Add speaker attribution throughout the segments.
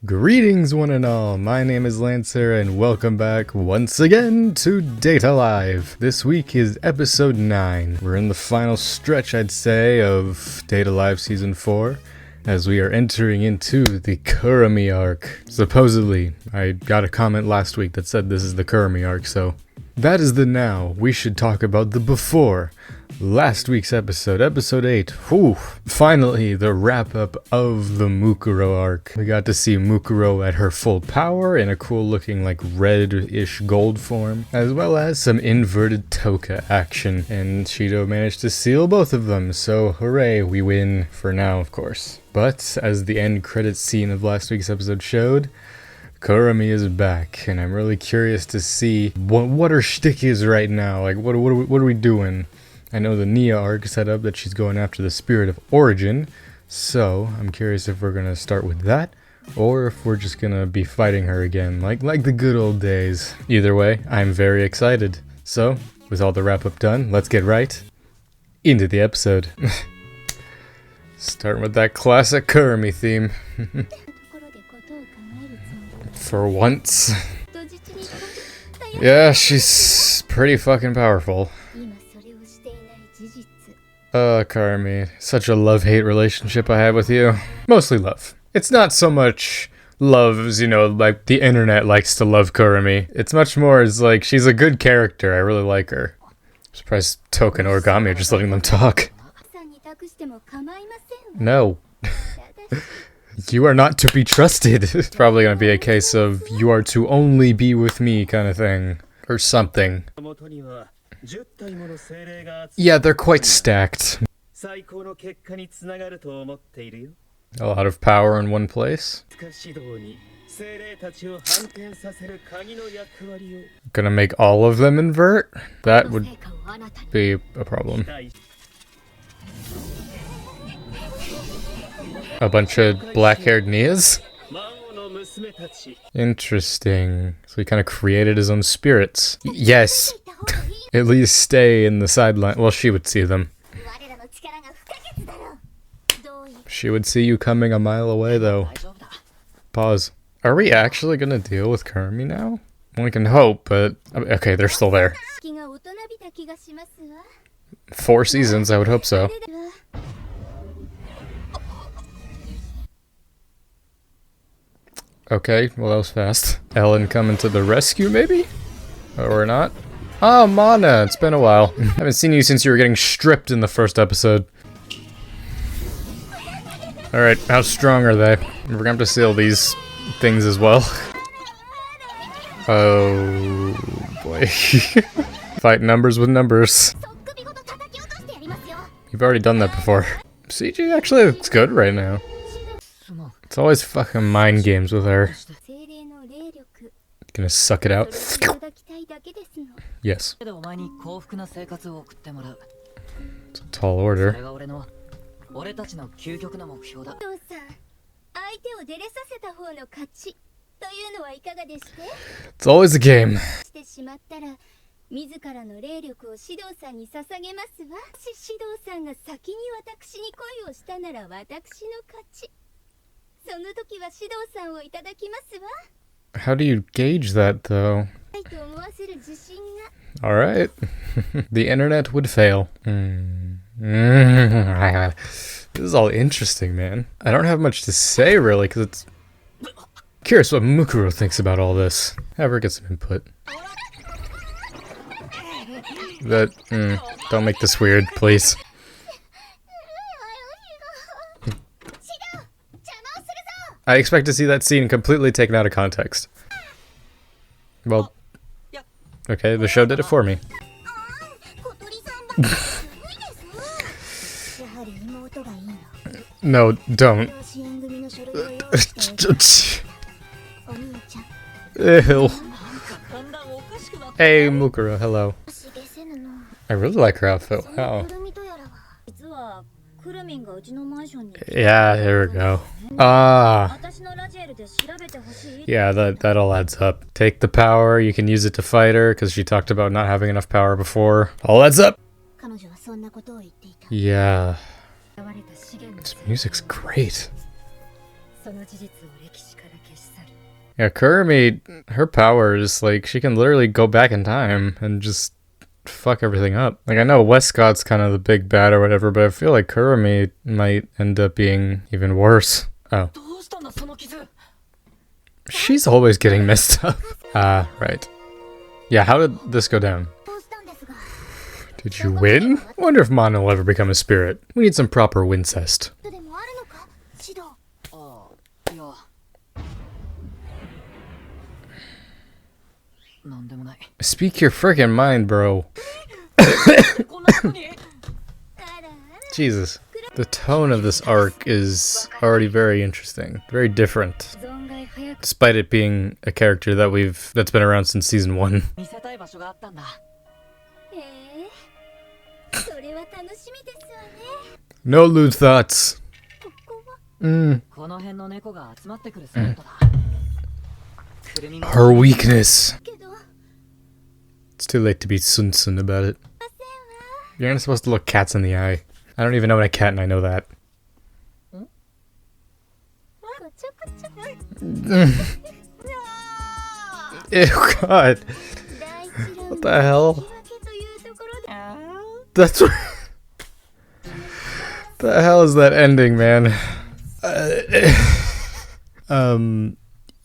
Speaker 1: Greetings one and all, my name is Lancer and welcome back once again to Data Live. This week is episode 9. We're in the final stretch, I'd say, of Data Live season 4 as we are entering into the Kurumi arc. Supposedly, I got a comment last week that said this is the Kurumi arc, so that is the now. We should talk about the before. Last week's episode, episode 8, whew, finally the wrap-up of the Mukuro arc. We got to see Mukuro at her full power in a cool looking like red-ish gold form, as well as some inverted Toka action, and Shido managed to seal both of them, so hooray, we win for now of course. But as the end credits scene of last week's episode showed, Kurumi is back, and I'm really curious to see what her shtick is right now, like what are we doing? I know the Nia arc set up that she's going after the Spirit of Origin, so I'm curious if we're gonna start with that, or if we're just gonna be fighting her again, like the good old days. Either way, I'm very excited. So, with all the wrap-up done, let's get right into the episode. Starting with that classic Kurumi theme. For once. Yeah, she's pretty fucking powerful. Kurumi, such a love-hate relationship I have with you. Mostly love. It's not so much love as, you know, like the internet likes to love Kurumi. It's much more as like, she's a good character, I really like her. I'm surprised Toka and Origami are just letting them talk. No. You are not to be trusted. It's probably gonna be a case of, you are to only be with me kind of thing. Or something. Yeah, they're quite stacked. A lot of power in one place. Gonna make all of them invert? That would be a problem. A bunch of black-haired Nias? Interesting. So he kind of created his own spirits. Yes! At least stay in the sideline. Well, she would see them. She would see you coming a mile away, though. Pause. Are we actually gonna deal with Kurumi now? We can hope, but... Okay, they're still there. 4 seasons, I would hope so. Okay, well that was fast. Ellen coming to the rescue, maybe? Or not? Oh, Mana, it's been a while. I haven't seen you since you were getting stripped in the first episode. Alright, how strong are they? We're gonna have to seal these things as well. Oh, boy. Fight numbers with numbers. You've already done that before. CG actually looks good right now. It's always fucking mind games with her. Gonna suck it out. Yes. It's a tall order. It's always a game. How do you gauge that, though? Alright. The internet would fail. This is all interesting, man. I don't have much to say, really, because it's... curious what Mukuro thinks about all this. Have her get some input. Don't make this weird, please. I expect to see that scene completely taken out of context. Well, okay, the show did it for me. No, don't. Ew. Hey, Mukuro, hello. I really like her outfit, wow. Yeah, here we go. Ah. Yeah, that all adds up. Take the power, you can use it to fight her, because she talked about not having enough power before. All adds up! Yeah. This music's great. Yeah, Kurumi, her power is like she can literally go back in time and just fuck everything up. Like, I know Westcott's kind of the big bad or whatever, but I feel like Kurumi might end up being even worse. Oh. She's always getting messed up. Ah, right. Yeah, how did this go down? Did you win? Wonder if Mana will ever become a spirit. We need some proper wincest. Speak your frickin' mind, bro. Jesus. The tone of this arc is already very interesting. Very different. Despite it being a character that's been around since season 1. No lewd thoughts. Her weakness. It's too late to be sun about it. You're not supposed to look cats in the eye. I don't even know what a cat, and I know that. Ew, God. What the hell? That's what... the hell is that ending, man?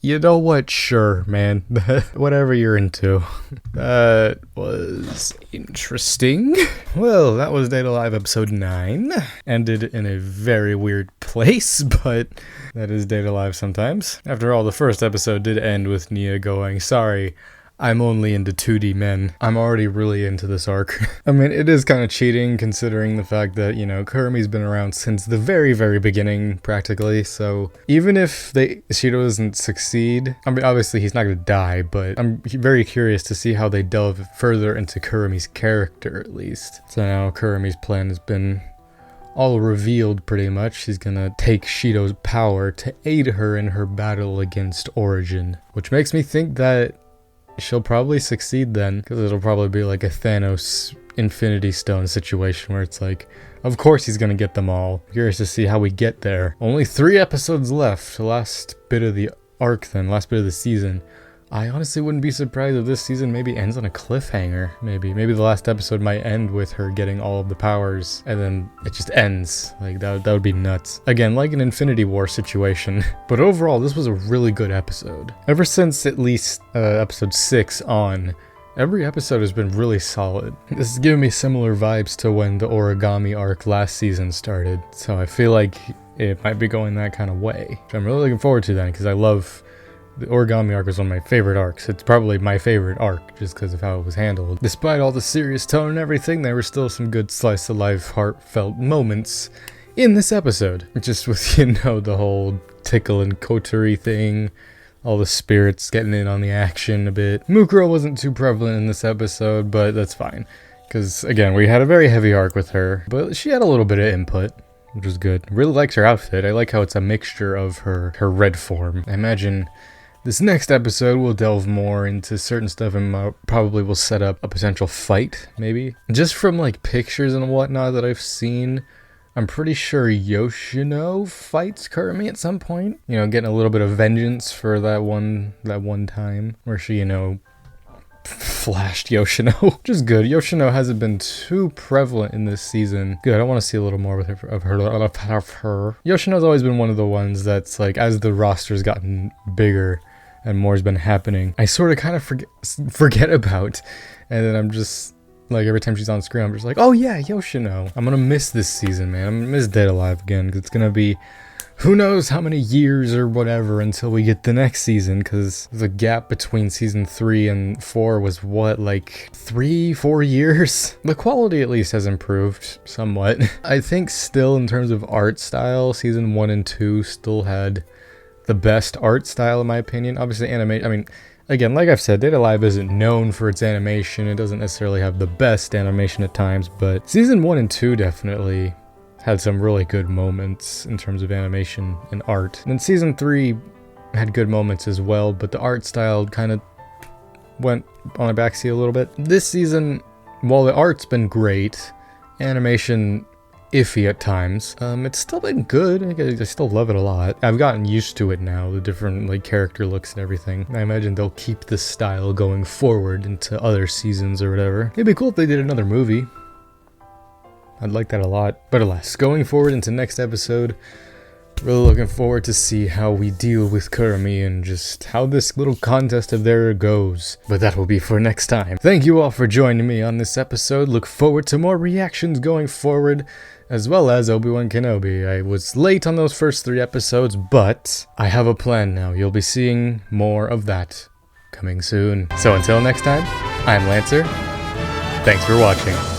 Speaker 1: You know what? Sure, man. Whatever you're into. That was interesting. Well, that was Data Live episode 9. Ended in a very weird place, but that is Data Live sometimes. After all, the first episode did end with Nia going, sorry, I'm only into 2D men. I'm already really into this arc. I mean, it is kind of cheating considering the fact that, you know, Kurumi's been around since the very, very beginning, practically. So even if Shido doesn't succeed, I mean, obviously he's not going to die, but I'm very curious to see how they delve further into Kurumi's character, at least. So now Kurumi's plan has been all revealed pretty much. She's gonna take Shido's power to aid her in her battle against Origin, which makes me think that she'll probably succeed then, because it'll probably be like a Thanos Infinity Stone situation where it's like, of course he's gonna get them all. Curious to see how we get there. Only 3 episodes left. The last bit of the arc then, last bit of the season. I honestly wouldn't be surprised if this season maybe ends on a cliffhanger. Maybe the last episode might end with her getting all of the powers, and then it just ends. Like, that would be nuts. Again, like an Infinity War situation. But overall, this was a really good episode. Ever since at least episode 6 on, every episode has been really solid. This is giving me similar vibes to when the Origami arc last season started. So I feel like it might be going that kind of way. So I'm really looking forward to that, because I love... The Origami arc is one of my favorite arcs. It's probably my favorite arc just because of how it was handled. Despite all the serious tone and everything, there were still some good slice of life, heartfelt moments in this episode. Just with, you know, the whole tickle and coterie thing, all the spirits getting in on the action a bit. Mukuro wasn't too prevalent in this episode, but that's fine. Because, again, we had a very heavy arc with her, but she had a little bit of input, which was good. Really likes her outfit. I like how it's a mixture of her red form. I imagine... this next episode will delve more into certain stuff and probably will set up a potential fight, maybe. Just from like pictures and whatnot that I've seen, I'm pretty sure Yoshino fights Kurumi at some point. You know, getting a little bit of vengeance for that one time where she, you know, flashed Yoshino. Which is good. Yoshino hasn't been too prevalent in this season. Good, I want to see a little more with her, of her. Yoshino's always been one of the ones that's like, as the roster's gotten bigger and more's been happening, I sort of kind of forget about, and then I'm just like, every time she's on screen, I'm just like, oh yeah, Yoshino. I'm gonna miss this season, man. I'm gonna miss Dead Alive again, because it's gonna be who knows how many years or whatever until we get the next season, because the gap between season 3 and 4 was what, like 3-4 years? The quality at least has improved somewhat. I think still in terms of art style, season 1 and 2 still had the best art style in my opinion. Obviously animation, I mean, again, like I've said, Data Live isn't known for its animation. It doesn't necessarily have the best animation at times, but season 1 and 2 definitely had some really good moments in terms of animation and art. And then season 3 had good moments as well, but the art style kind of went on a backseat a little bit. This season, while the art's been great, animation iffy at times. It's still been good. I still love it a lot. I've gotten used to it now, the different like character looks and everything. I imagine they'll keep this style going forward into other seasons or whatever. It'd be cool if they did another movie. I'd like that a lot. But alas, going forward into next episode, really looking forward to see how we deal with Kurumi and just how this little contest of theirs goes. But that will be for next time. Thank you all for joining me on this episode. Look forward to more reactions going forward, as well as Obi-Wan Kenobi. I was late on those first 3 episodes, but I have a plan now. You'll be seeing more of that coming soon. So until next time, I'm Lancer. Thanks for watching.